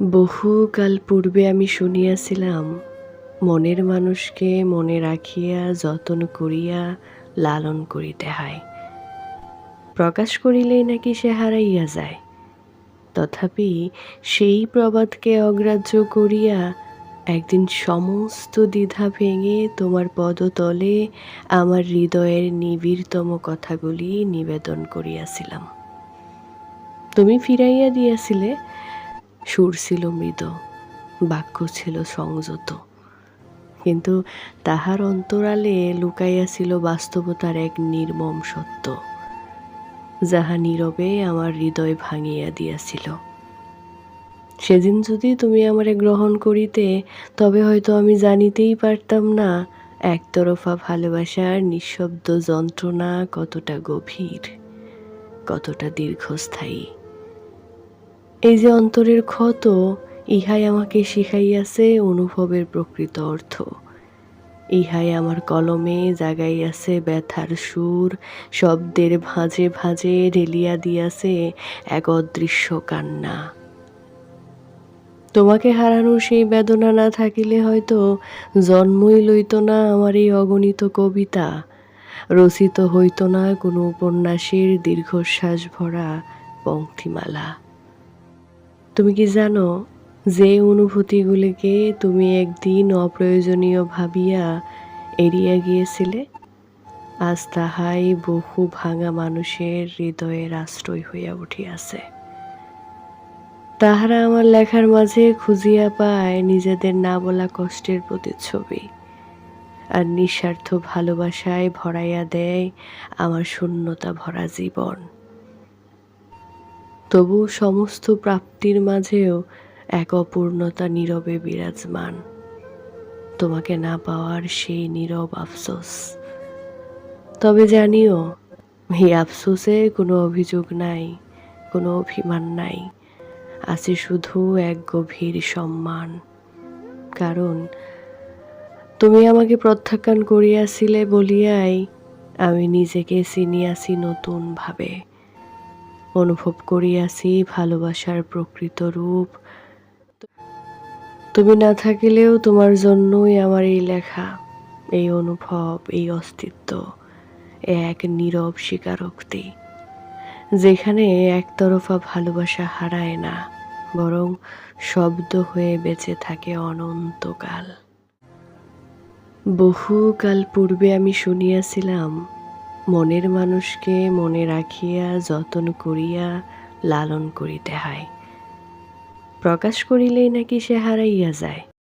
বহুকাল পূর্বে আমি শুনিয়াছিলাম, মনের মানুষকে মনে রাখিয়া যতন করিয়া লালন করিতে হয়। প্রকাশ করিলেই নাকি সে হারাইয়া যায়। তথাপি সেই প্রবাদকে অগ্রাহ্য করিয়া একদিন সমস্ত দ্বিধা ভেঙে তোমার পদতলে আমার হৃদয়ের নিবিড়তম কথাগুলি নিবেদন করিয়াছিলাম। তুমি ফিরাইয়া দিয়াছিলে। সুর ছিল মৃদু, বাক্য ছিল সংযত, কিন্তু তাহার অন্তরালে লুকাইয়া ছিল বাস্তবতার এক নির্মম সত্য, যাহা নীরবে আমার হৃদয় ভাঙিয়া দিয়াছিল। সেদিন যদি তুমি আমারে গ্রহণ করিতে, তবে হয়তো আমি জানিতেই পারতাম না একতরফা ভালোবাসার নিঃশব্দ যন্ত্রণা কতটা গভীর, কতটা দীর্ঘস্থায়ী। এই যে অন্তরের ক্ষত, ইহাই আমাকে শিখাইয়াছে অনুভবের প্রকৃত অর্থ। ইহাই আমার কলমে জাগাইয়াছে ব্যথার সুর, শব্দের ভাঁজে ভাঁজে ঢেলিয়া দিয়াছে এক অদৃশ্য কান্না। তোমাকে হারানোর সেই বেদনা না থাকিলে হয়তো জন্মই লইত না আমার এই অগণিত কবিতা, রচিত হইত না কোনো উপন্যাসের দীর্ঘশ্বাস ভরা পংক্তিমালা। তুমি কি জানো, যে অনুভূতিগুলিকে তুমি একদিন অপ্রয়োজনীয় ভাবিয়া এড়িয়ে গিয়েছিলে, আজ তাহাই বহু ভাঙা মানুষের হৃদয়ের আশ্রয় হইয়া উঠিয়াছে। তাহারা আমার লেখার মাঝে খুঁজিয়া পায় নিজেদের না বলা কষ্টের প্রতিচ্ছবি, আর নিঃস্বার্থ ভালোবাসায় ভরাইয়া দেয় আমার শূন্যতা ভরা জীবন। তবু সমস্ত প্রাপ্তির মাঝেও এক অপূর্ণতা নীরবে বিরাজমান, তোমাকে না পাওয়ার সেই নীরব আফসোস। তবে জানিও, এই আফসোসে কোনো অভিযোগ নাই, কোনো অভিমান নাই, আছে শুধু এক গভীর সম্মান। কারণ তুমি আমাকে প্রত্যাখ্যান করিয়াছিলে বলিয়াই আমি নিজেকে চিনিয়াছি নতুন ভাবে, অনুভব করিয়াছি ভালোবাসার প্রকৃত রূপ। তুমি না থাকিলেও তোমার জন্যই আমার এই লেখা, এই অনুভব, এই অস্তিত্ব এক নীরব স্বীকারোক্তি, যেখানে একতরফা ভালোবাসা হারায় না, বরং শব্দ হয়ে বেঁচে থাকে অনন্তকাল। বহুকাল পূর্বে আমি শুনিয়াছিলাম, মনের মানুষকে মনে রাখিয়া যতন করিয়া লালন করিতে হয়। প্রকাশ করিলেই নাকি সে হারাইয়া যায়।